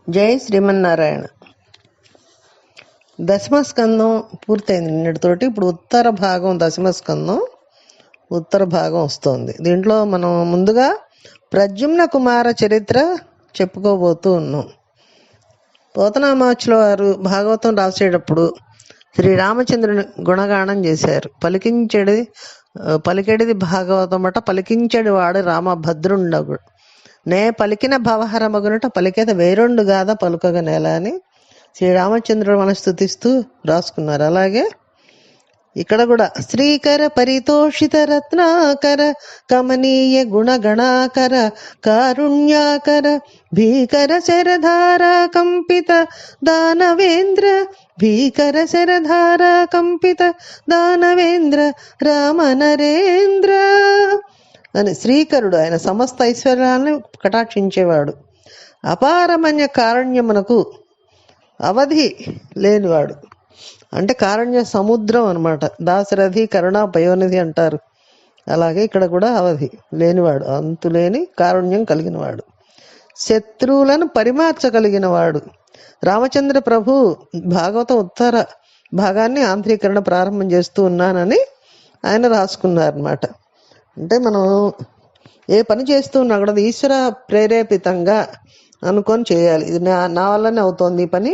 జై శ్రీమన్నారాయణ. దశమస్కందం పూర్తయింది నిన్నటితోటి. ఇప్పుడు ఉత్తర భాగం దశమస్కందం ఉత్తర భాగం వస్తుంది. దీంట్లో మనం ముందుగా ప్రద్యుమ్న కుమార చరిత్ర చెప్పుకోబోతూ ఉన్నాం. పోతనామాచుల వారు భాగవతం రాసేటప్పుడు శ్రీరామచంద్రుని గుణగానం చేశారు. పలికెడిది భాగవతం అట, పలికించెడి వాడు రామభద్రుండగుడు. నే పలికిన భవహర మగునట పలికేత వేరొండు గాథ పలుకగ నేల అని శ్రీరామచంద్రుడు మన స్తుతిస్తూ రాసుకున్నారు. అలాగే ఇక్కడ కూడా శ్రీకర పరితోషిత రత్నాకర కమనీయ గుణగణాకర కారుణ్యాకర భీకర శరధారా కంపిత దానవేంద్ర భీకర శరధారా కంపిత దానవేంద్ర రామనరేంద్ర అని శ్రీకరుడు. ఆయన సమస్త ఐశ్వర్యాన్ని కటాక్షించేవాడు. అపారమన్య కారుణ్యమునకు అవధి లేనివాడు. అంటే కారుణ్య సముద్రం అనమాట. దాశరథి కరుణ పయోనిధి అంటారు. అలాగే ఇక్కడ కూడా అవధి లేనివాడు, అంతులేని కారుణ్యం కలిగినవాడు, శత్రువులను పరిమార్చగలిగినవాడు. రామచంద్ర ప్రభు భాగవతం ఉత్తర భాగాన్ని ఆంధ్రీకరణ ప్రారంభం చేస్తూ ఉన్నానని ఆయన రాసుకున్నారన్నమాట. అంటే మనం ఏ పని చేస్తూ ఉన్నా కూడా ఈశ్వర ప్రేరేపితంగా అనుకొని చేయాలి. ఇది నా వల్లనే అవుతోంది ఈ పని,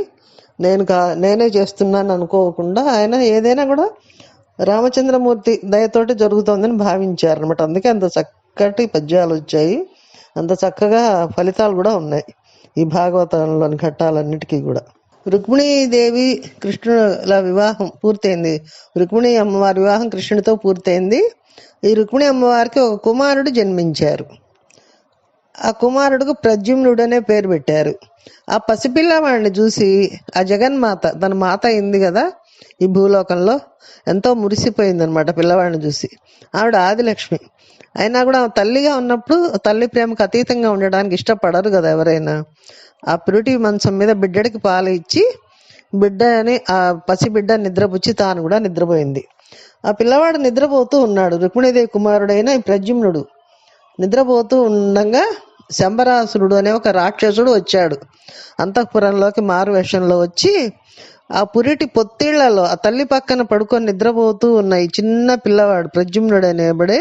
నేనే చేస్తున్నాను అనుకోకుండా ఆయన ఏదైనా కూడా రామచంద్రమూర్తి దయతోటి జరుగుతోందని భావించారనమాట. అందుకే అంత చక్కటి పద్యాలు వచ్చాయి, అంత చక్కగా ఫలితాలు కూడా ఉన్నాయి ఈ భాగవతంలోని ఘట్టాలన్నిటికీ కూడా. రుక్మిణీదేవి కృష్ణుల వివాహం పూర్తయింది. రుక్మిణి అమ్మవారి వివాహం కృష్ణుడితో పూర్తయింది. ఈ రుక్మిణి అమ్మవారికి ఒక కుమారుడు జన్మించారు. ఆ కుమారుడికి ప్రద్యుమ్నుడు అనే పేరు పెట్టారు. ఆ పసిపిల్లవాడిని చూసి ఆ జగన్మాత, తన మాత అయింది కదా ఈ భూలోకంలో, ఎంతో మురిసిపోయింది అనమాట పిల్లవాడిని చూసి. ఆవిడ ఆదిలక్ష్మి అయినా కూడా తల్లిగా ఉన్నప్పుడు తల్లి ప్రేమకు అతీతంగా ఉండడానికి ఇష్టపడరు కదా ఎవరైనా. ఆ పురిటి మంచం మీద బిడ్డడికి పాలు ఇచ్చి బిడ్డని, ఆ పసిబిడ్డ నిద్రపుచ్చి తాను కూడా నిద్రపోయింది. ఆ పిల్లవాడు నిద్రపోతూ ఉన్నాడు. రుక్మిణీదేవి కుమారుడైన ఈ ప్రద్యుమ్నుడు నిద్రపోతూ ఉండగా శంబరాసురుడు అనే ఒక రాక్షసుడు వచ్చాడు. అంతఃపురంలోకి మారు వేషంలో వచ్చి ఆ పురిటి పొత్తిళ్లలో ఆ తల్లి పక్కన పడుకొని నిద్రపోతూ ఉన్న ఈ చిన్న పిల్లవాడు ప్రద్యుమ్నుడు అనేబడే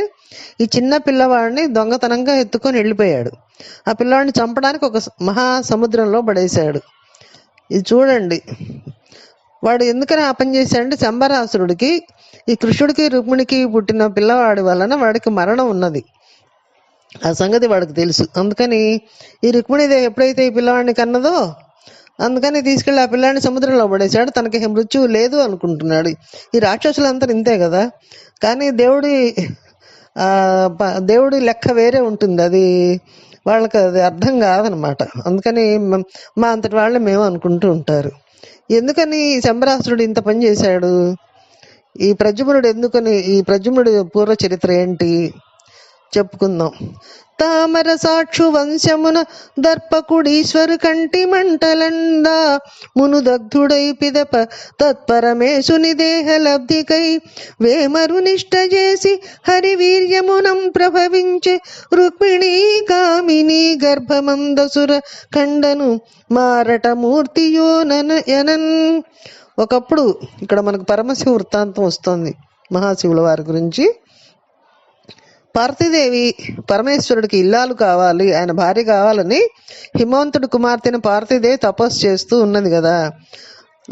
ఈ చిన్న పిల్లవాడిని దొంగతనంగా ఎత్తుకొని వెళ్ళిపోయాడు. ఆ పిల్లవాడిని చంపడానికి ఒక మహాసముద్రంలో పడేశాడు. ఇది చూడండి, వాడు ఎందుకని ఆ పని చేశాడంటే శంబరాసురుడికి ఈ కృష్ణుడికి రుక్మిణికి పుట్టిన పిల్లవాడి వలన వాడికి మరణం ఉన్నది. ఆ సంగతి వాడికి తెలుసు. అందుకని ఈ రుక్మిణీదేవి ఎప్పుడైతే ఈ పిల్లవాడిని కన్నదో అందుకని తీసుకెళ్ళి ఆ పిల్లాడిని సముద్రంలో పడేశాడు. తనకి మృత్యువు లేదు అనుకుంటున్నాడు. ఈ రాక్షసులంతా ఇంతే కదా. కానీ దేవుడి లెక్క వేరే ఉంటుంది. అది వాళ్ళకి అది అర్థం కాదనమాట. అందుకని మా అంతటి వాళ్ళని మేము అనుకుంటూ ఉంటారు. ఎందుకని శంబరాసురుడు ఇంత పని చేశాడు? ఈ ప్రద్యుమ్నుడి పూర్వ చరిత్ర ఏంటి చెప్పుకుందాం. తామర సాక్షు వంశమున దర్పకుడీశ్వరు కంటి మంటలందా మునుదగ్ధుడై పిదప తత్పరమేశుని దేహ లబ్ధికై వేమరు నిష్ట చేసి హరివీర్యమునం ప్రభవించే రుక్మిణీ కామిని గర్భమందసుర ఖండను మారట మూర్తియోనయనన్. ఒకప్పుడు ఇక్కడ మనకు పరమశివ వృత్తాంతం వస్తుంది మహాశివుల వారి గురించి. పార్వతీదేవి పరమేశ్వరుడికి ఇల్లాలు కావాలి, ఆయన భార్య కావాలని హిమవంతుడి కుమార్తెను పార్వతీదేవి తపస్సు చేస్తూ ఉన్నది కదా.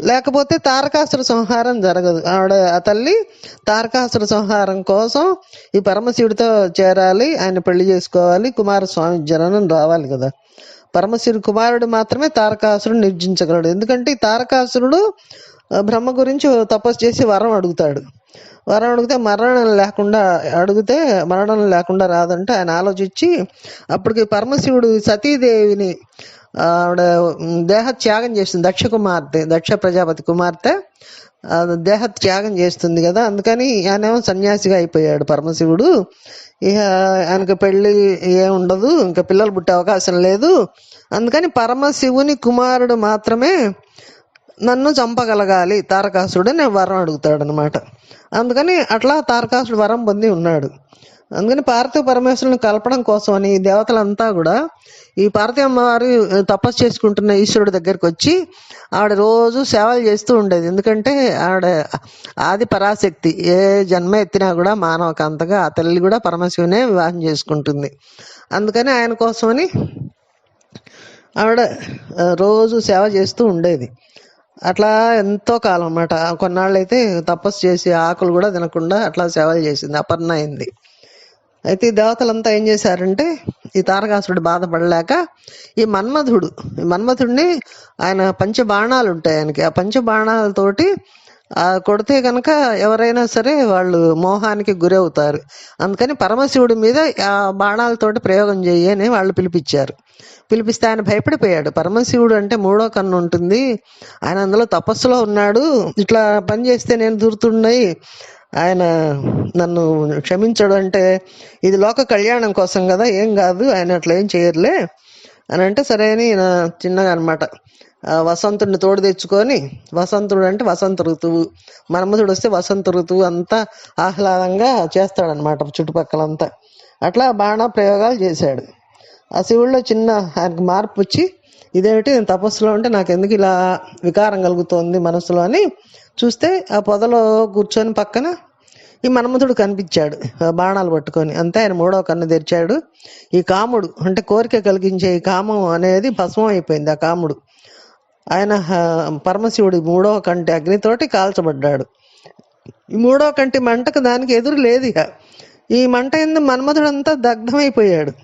లేకపోతే తారకాసుర సంహారం జరగదు. ఆ తల్లి తారకాసుర సంహారం కోసం ఈ పరమశివుడితో చేరాలి, ఆయన పెళ్లి చేసుకోవాలి, కుమారస్వామి జననం రావాలి కదా. పరమశివుడి కుమారుడు మాత్రమే తారకాసురుడు నిర్జించగలడు. ఎందుకంటే ఈ తారకాసురుడు బ్రహ్మ గురించి తపస్సు చేసి వరం అడిగితే మరణం లేకుండా రాదంటే ఆయన ఆలోచించి అప్పటికి పరమశివుడు సతీదేవిని ఆవిడ దేహత్యాగం చేస్తుంది. దక్ష ప్రజాపతి కుమార్తె దేహత్యాగం చేస్తుంది కదా. అందుకని ఆయనేమో సన్యాసిగా అయిపోయాడు పరమశివుడు. ఇక ఆయనకు పెళ్ళి ఏముండదు, ఇంకా పిల్లలు పుట్టే అవకాశం లేదు. అందుకని పరమశివుని కుమారుడు మాత్రమే నన్ను చంపగలగాలి తారకాసురుడు నేను వరం అడుగుతాడు అనమాట. అందుకని అట్లా తారకాసుడు వరం పొంది ఉన్నాడు. అందుకని పార్వతీ పరమేశ్వరుని కలపడం కోసం అని ఈ దేవతలంతా కూడా ఈ పార్వతీ అమ్మవారు తపస్సు చేసుకుంటున్న ఈశ్వరుడి దగ్గరికి వచ్చి ఆవిడ రోజు సేవలు చేస్తూ ఉండేది. ఎందుకంటే ఆవిడ ఆది పరాశక్తి, ఏ జన్మ ఎత్తినా కూడా మానవకు అంతగా ఆ తల్లి కూడా పరమశివునే వివాహం చేసుకుంటుంది. అందుకని ఆయన కోసమని ఆవిడ రోజు సేవ చేస్తూ ఉండేది. అట్లా ఎంతో కాలం అన్నమాట. కొన్నాళ్ళు అయితే తపస్సు చేసి ఆకులు కూడా తినకుండా అట్లా సేవలు చేసింది, అపర్ణ అయింది. అయితే ఈ దేవతలంతా ఏం చేశారంటే ఈ తారకాసురుడు బాధపడలేక ఈ మన్మధుడిని ఆయన పంచబాణాలు ఉంటాయి ఆయనకి, ఆ పంచబాణాలతోటి కొడితే కనుక ఎవరైనా సరే వాళ్ళు మోహానికి గురవుతారు. అందుకని పరమశివుడి మీద ఆ బాణాలతోటి ప్రయోగం చేయని వాళ్ళు పిలిపిస్తే ఆయన భయపడిపోయాడు. పరమశివుడు అంటే మూడో కన్ను ఉంటుంది, ఆయన అందులో తపస్సులో ఉన్నాడు, ఇట్లా పని చేస్తే నేను దూరుతున్నాయి, ఆయన నన్ను క్షమించడు అంటే ఇది లోక కళ్యాణం కోసం కదా, ఏం కాదు, ఆయన అట్లా ఏం చేయరులే అని అంటే సరే అని చిన్నగా అనమాట వసంతుడిని తోడు తెచ్చుకొని, వసంతుడు అంటే వసంత ఋతువు, మన్మధుడు వస్తే వసంత ఋతువు అంతా ఆహ్లాదంగా చేస్తాడనమాట చుట్టుపక్కలంతా. అట్లా బాణ ప్రయోగాలు చేశాడు. ఆ శివుడిలో చిన్న ఆయనకు మార్పు వచ్చి ఇదేమిటి నేను తపస్సులో ఉంటే నాకు ఎందుకు ఇలా వికారం కలుగుతోంది మనసులో అని చూస్తే ఆ పొదలో కూర్చొని పక్కన ఈ మన్మధుడు కనిపించాడు బాణాలు పట్టుకొని. అంతే ఆయన మూడో కన్ను తెరిచాడు. ఈ కాముడు అంటే కోరిక కలిగించే ఈ కామం అనేది భస్మం అయిపోయింది. ఆ కాముడు ఆయన పరమశివుడి మూడో కంటి అగ్నితోటి కాల్చబడ్డాడు. ఈ మూడో కంటి మంటకు దానికి ఎదురు లేదు ఇక. ఈ మంట ఎందు మన్మధుడంతా దగ్ధమైపోయాడు.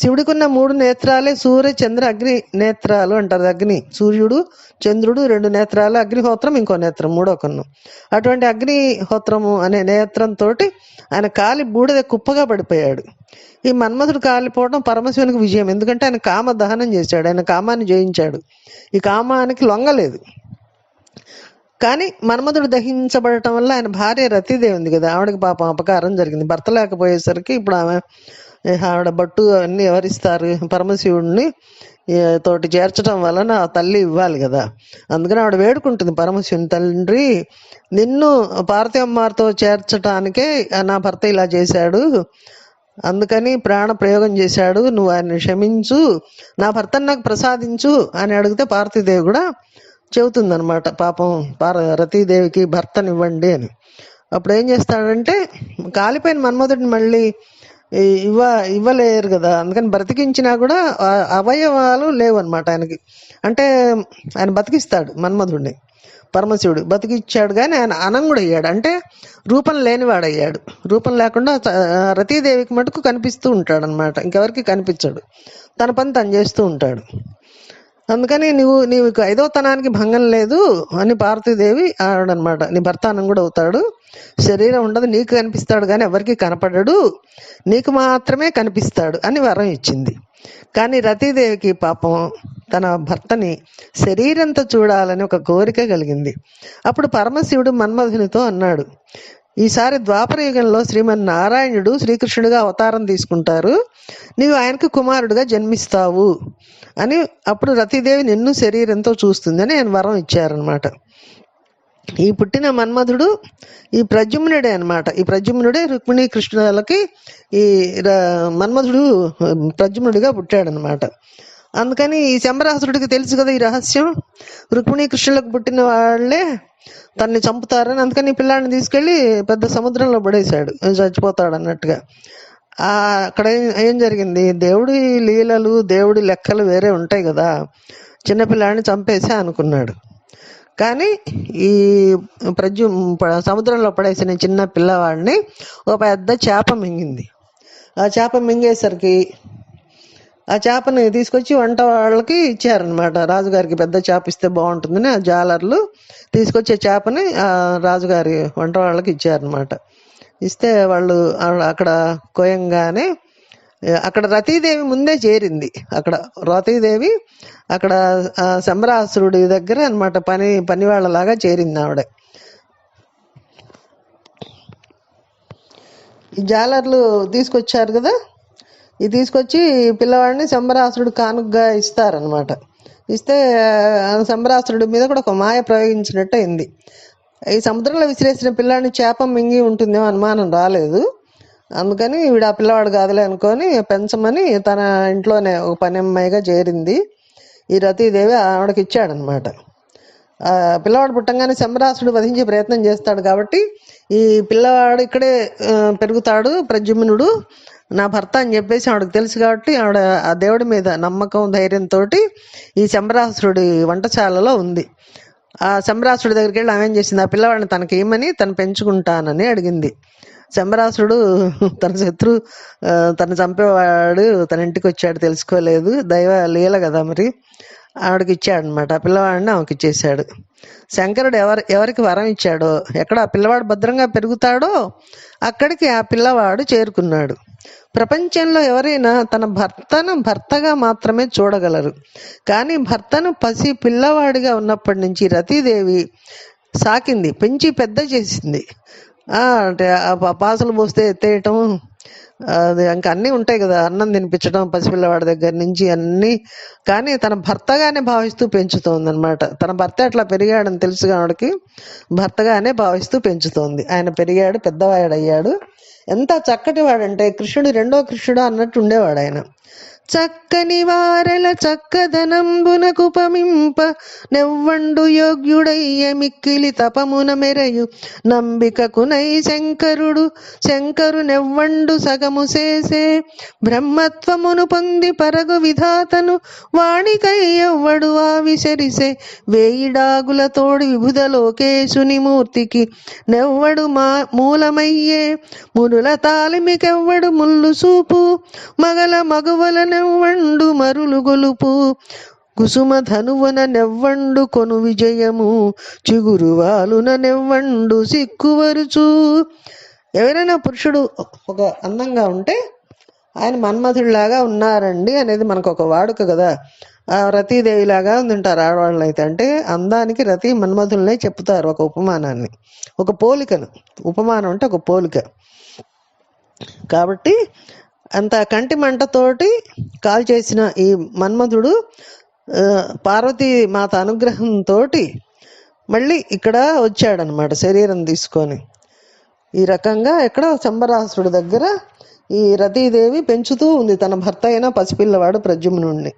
శివుడికున్న 3 నేత్రాలే సూర్య చంద్ర అగ్ని నేత్రాలు అంటారు. అగ్ని సూర్యుడు, చంద్రుడు 2 నేత్రాలు, అగ్నిహోత్రం ఇంకో నేత్రం మూడో కన్ను. అటువంటి అగ్నిహోత్రము అనే నేత్రంతో ఆయన కాలి బూడిద కుప్పగా పడిపోయాడు. ఈ మన్మధుడు కాలిపోవడం పరమశివునికి విజయం. ఎందుకంటే ఆయన కామ దహనం చేశాడు, ఆయన కామాన్ని జయించాడు, ఈ కామానికి లొంగలేదు. కానీ మన్మధుడు దహించబడటం వల్ల ఆయన భార్య రతీదేవి ఉంది కదా, ఆవిడకి పాపం అపకారం జరిగింది. భర్త లేకపోయేసరికి ఇప్పుడు ఆవిడ బట్టు అన్నీ ఎవరిస్తారు, పరమశివుడిని తోటి చేర్చడం వలన ఆ తల్లి ఇవ్వాలి కదా. అందుకని ఆవిడ వేడుకుంటుంది పరమశివుని, తండ్రి నిన్ను పార్వతీ అమ్మవారితో చేర్చడానికే నా భర్త ఇలా చేశాడు, అందుకని ప్రాణ ప్రయోగం చేశాడు, నువ్వు ఆయన్ని క్షమించు, నా భర్తను నాకు ప్రసాదించు అని అడిగితే పార్వతీదేవి కూడా చెబుతుందనమాట పాపం రతీదేవికి భర్తనివ్వండి అని. అప్పుడు ఏం చేస్తాడంటే కాలిపోయిన మన్మధుడిని మళ్ళీ ఇవ్వలేరు కదా, అందుకని బ్రతికించినా కూడా అవయవాలు లేవు అనమాట ఆయనకి. అంటే ఆయన బతికిస్తాడు మన్మధుడిని, పరమశివుడు బతికిచ్చాడు కానీ ఆయన అనంగుడు అయ్యాడు, అంటే రూపం లేనివాడయ్యాడు. రూపం లేకుండా రతీదేవికి మటుకు కనిపిస్తూ ఉంటాడు అనమాట, ఇంకెవరికి కనిపించాడు, తన పని తను చేస్తూ ఉంటాడు. అందుకని నీకు ఐదో తనానికి భంగం లేదు అని పార్వతీదేవి ఆవిడనమాట. నీ భర్త అన్నం కూడా అవుతాడు, శరీరం ఉండదు, నీకు కనిపిస్తాడు కానీ ఎవరికి కనపడడు, నీకు మాత్రమే కనిపిస్తాడు అని వరం ఇచ్చింది. కానీ రతీదేవికి పాపం తన భర్తని శరీరంతో చూడాలని ఒక కోరిక కలిగింది. అప్పుడు పరమశివుడు మన్మధునితో అన్నాడు, ఈసారి ద్వాపర యుగంలో శ్రీమన్నారాయణుడు శ్రీకృష్ణుడిగా అవతారం తీసుకుంటారు, నీవు ఆయనకు కుమారుడిగా జన్మిస్తావు అని. అప్పుడు రతీదేవి నిన్ను శరీరంతో చూస్తుందని ఆయన వరం ఇచ్చారనమాట. ఈ పుట్టిన మన్మధుడు ఈ ప్రద్యుమ్నుడే అనమాట. ఈ ప్రద్యుమ్నుడే రుక్మిణీ కృష్ణులకి ఈ మన్మధుడు ప్రద్యుమ్నుడిగా పుట్టాడనమాట. అందుకని ఈ శంబరాసురుడికి తెలుసు కదా ఈ రహస్యం, రుక్మిణీ కృష్ణులకు పుట్టిన వాళ్ళే తన్ని చంపుతారని. అందుకని ఈ పిల్లాడిని తీసుకెళ్ళి పెద్ద సముద్రంలో పడేశాడు, చచ్చిపోతాడు అన్నట్టుగా. అక్కడ ఏం జరిగింది, దేవుడి లీలలు దేవుడి లెక్కలు వేరే ఉంటాయి కదా. చిన్నపిల్లాడిని చంపేసా అనుకున్నాడు, కానీ ఈ సముద్రంలో పడేసిన చిన్న పిల్లవాడిని ఒక పెద్ద చేప మింగింది. ఆ చేప మింగేసరికి ఆ చేపని తీసుకొచ్చి వంట వాళ్ళకి ఇచ్చారనమాట. రాజుగారికి పెద్ద చేప ఇస్తే బాగుంటుందని ఆ జాలర్లు తీసుకొచ్చే చేపని ఆ రాజుగారి వంట వాళ్ళకి ఇచ్చారనమాట. ఇస్తే వాళ్ళు అక్కడ కోయంగానే అక్కడ రతీదేవి ముందే చేరింది. అక్కడ రతీదేవి అక్కడ శంబరాసురుడి దగ్గర అనమాట పని వాళ్ళలాగా చేరింది ఆవిడ. ఈ జాలర్లు తీసుకొచ్చారు కదా, ఇది తీసుకొచ్చి పిల్లవాడిని శంబరాసురుడు కానుకగా ఇస్తారనమాట. ఇస్తే శంబరాసురుడి మీద కూడా ఒక మాయ ప్రయోగించినట్టు అయింది. ఈ సముద్రంలో విసిరేసిన పిల్లాడిని చేప మింగి ఉంటుందేమో అనుమానం రాలేదు. అందుకని వీడు ఆ పిల్లవాడు కాదులే అనుకొని పెంచమని తన ఇంట్లోనే ఒక పని అమ్మాయిగా చేరింది. ఈ రతీదేవి ఆవిడకి ఇచ్చాడనమాట. ఆ పిల్లవాడు పుట్టంగానే శంబరాసుడు వధించే ప్రయత్నం చేస్తాడు కాబట్టి ఈ పిల్లవాడు ఇక్కడే పెరుగుతాడు ప్రద్యుమ్నుడు నా భర్త అని చెప్పేసి ఆవిడకి తెలుసు కాబట్టి ఆవిడ ఆ దేవుడి మీద నమ్మకం ధైర్యంతో ఈ శంబరాసురుడి వంటశాలలో ఉంది. ఆ శంబరాసుడి దగ్గరికి వెళ్ళి ఆమె ఏం చేసింది, ఆ పిల్లవాడిని తనకి ఏమని తను పెంచుకుంటానని అడిగింది. శంబరాసుడు తన శత్రు తను చంపేవాడు తన ఇంటికి వచ్చాడు, తెలుసుకోలేదు, దైవ లీల కదా మరి. ఆవిడకి ఇచ్చాడనమాట, ఆ పిల్లవాడిని ఆమెకి ఇచ్చేశాడు. శంకరుడు ఎవరికి వరం ఇచ్చాడో, ఎక్కడ ఆ పిల్లవాడు భద్రంగా పెరుగుతాడో అక్కడికి ఆ పిల్లవాడు చేరుకున్నాడు. ప్రపంచంలో ఎవరైనా తన భర్తను భర్తగా మాత్రమే చూడగలరు, కానీ భర్తను పసి పిల్లవాడిగా ఉన్నప్పటి నుంచి రతీదేవి సాకింది, పెంచి పెద్ద చేసింది. అంటే పాసలు పోస్తే ఎత్తేయటం, అది ఇంకా అన్నీ ఉంటాయి కదా, అన్నం తినిపించడం పసిపిల్లవాడి దగ్గర నుంచి అన్నీ. కానీ తన భర్తగానే భావిస్తూ పెంచుతోంది అనమాట. తన భర్త అట్లా పెరిగాడని తెలుసుగా ఆవిడకి, భర్తగానే భావిస్తూ పెంచుతోంది. ఆయన పెరిగాడు, పెద్దవాడయ్యాడు. ఎంత చక్కటి వాడంటే కృష్ణుడు రెండో కృష్ణుడు అన్నట్టు ఉండేవాడు ఆయన. చక్కని వారల చక్కదనంబునకుపమింప నెవ్వండు యోగ్యుడయ్య మిక్కిలి తపమున మెరయు నంబికకునై శంకరు నెవ్వండు సగము చేసే బ్రహ్మత్వమును పొంది పరగు విధాతను వాణికై ఎవ్వడు విసరిసే వేయిడాగుల తోడి విభుద లోకేశుని మూర్తికి నెవ్వడు మూలమయ్యే మునుల తాలిమికెవ్వడు ముల్లు సూపు మగల మగువల నెవ్వండు మరులు గొలుపు కుసుమ ధనువన నెవ్వండు కొను విజయము చిగురువాలున నెవ్వండు సిక్కువరుచు. ఎవరైనా పురుషుడు ఒక అందంగా ఉంటే ఆయన మన్మధుడిలాగా ఉన్నారండి అనేది మనకు ఒక వాడుక కదా. రతీదేవిలాగా ఉంటుంటారు ఆడవాళ్ళు అయితే. అంటే అందానికి రతి మన్మధులనే చెప్తారు, ఒక ఉపమానాన్ని, ఒక పోలికను. ఉపమానం అంటే ఒక పోలిక కాబట్టి అంత కంటి మంటతోటి కాల్ చేసిన ఈ మన్మధుడు పార్వతీ మాత అనుగ్రహంతో మళ్ళీ ఇక్కడ వచ్చాడనమాట శరీరం తీసుకొని. ఈ రకంగా ఎక్కడ శంబరాసుడి దగ్గర ఈ రతీదేవి పెంచుతూ ఉంది తన భర్త అయిన పసిపిల్లవాడు ప్రద్యుమ్నుడిని.